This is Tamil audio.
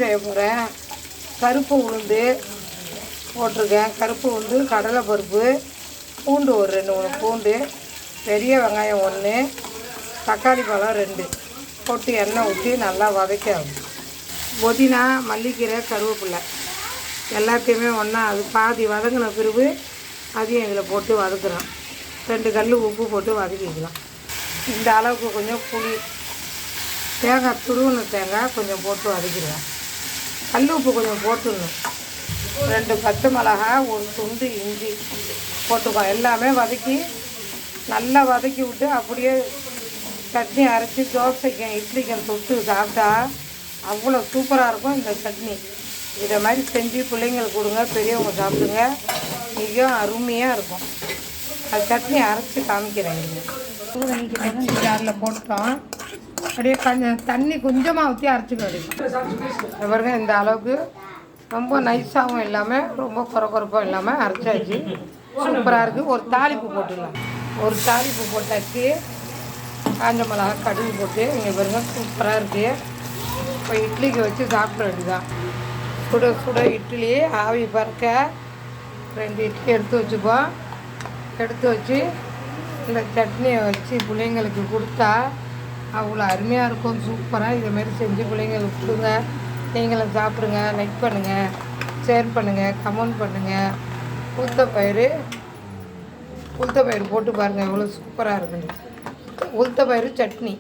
செய்ய போகிறேன். கருப்பு உளுந்து போட்டிருக்கேன். கருப்பு உளுந்து, கடலை பருப்பு, பூண்டு ஒரு 2-3 பூண்டு, பெரிய வெங்காயம் 1, தக்காளி பழம் 2 போட்டு எண்ணெய் ஊற்றி நல்லா வதக்காகும். புதினா, மல்லிக்கீரை, கருவேப்பிலை எல்லாத்தையுமே ஒன்றா அது பாதி வதங்கின பிறகு அதையும் இதில் போட்டு வதக்குறோம். 2 கல் உப்பு போட்டு வதக்கிக்கலாம். இந்த அளவுக்கு கொஞ்சம் புளி, தேங்காய் துருவின தேங்காய் கொஞ்சம் போட்டு வதக்கிடுவேன். கல் உப்பு கொஞ்சம் போட்டுடணும். 2 பச்சை மிளகாய், 1 துண்டு இஞ்சி போட்டுக்கோ. எல்லாமே வதக்கி நல்லா வதக்கி விட்டு அப்படியே சட்னி அரைச்சி தோசைக்கும் இட்லிக்கும் தொட்டு சாப்பிட்டா அவ்வளோ சூப்பராக இருக்கும் இந்த சட்னி. இதை மாதிரி செஞ்சு பிள்ளைங்களுக்கு கொடுங்க, பெரியவங்க சாப்பிடுங்க, மிக அருமையாக இருக்கும். அது சட்னி அரைச்சி காமிக்கிறேன். அதில் போட்டோம். அப்படியே தண்ணி கொஞ்சமாக ஊற்றி அரைச்சிக்க முடியும். பாருங்க, இந்த அளவுக்கு ரொம்ப நைஸாகவும் இல்லாமல் ரொம்ப குறப்பாகவும் இல்லாமல் அரைச்சாச்சு. சூப்பராக இருக்குது. ஒரு தாளிப்பு போட்டுடலாம். ஒரு தாளிப்பு போட்டாச்சு. காஞ்ச மிளகா, கடுகு போட்டு இங்கே பாருங்க சூப்பராக இருக்குது. இப்போ இட்லிக்கு வச்சு சாப்பிட வேண்டியதான். சுட சுட இட்லி ஆவி பறக்க 2 இட்லி எடுத்து வச்சுப்போம். எடுத்து வச்சு இந்த சட்னியை வச்சு பிள்ளைங்களுக்கு கொடுத்தா அவ்வளோ அருமையாக இருக்கும். சூப்பராக இதேமாரி செஞ்சு பிள்ளைங்களுக்கு கொடுங்க. நீங்களும் சாப்பிடுங்க. லைக் பண்ணுங்கள், ஷேர் பண்ணுங்கள், கமெண்ட் பண்ணுங்கள். உளுத்தப்பயிறு போட்டு பாருங்கள் எவ்வளோ சூப்பராக இருக்குன்னு. உளுத்தப்பயிறு சட்னி.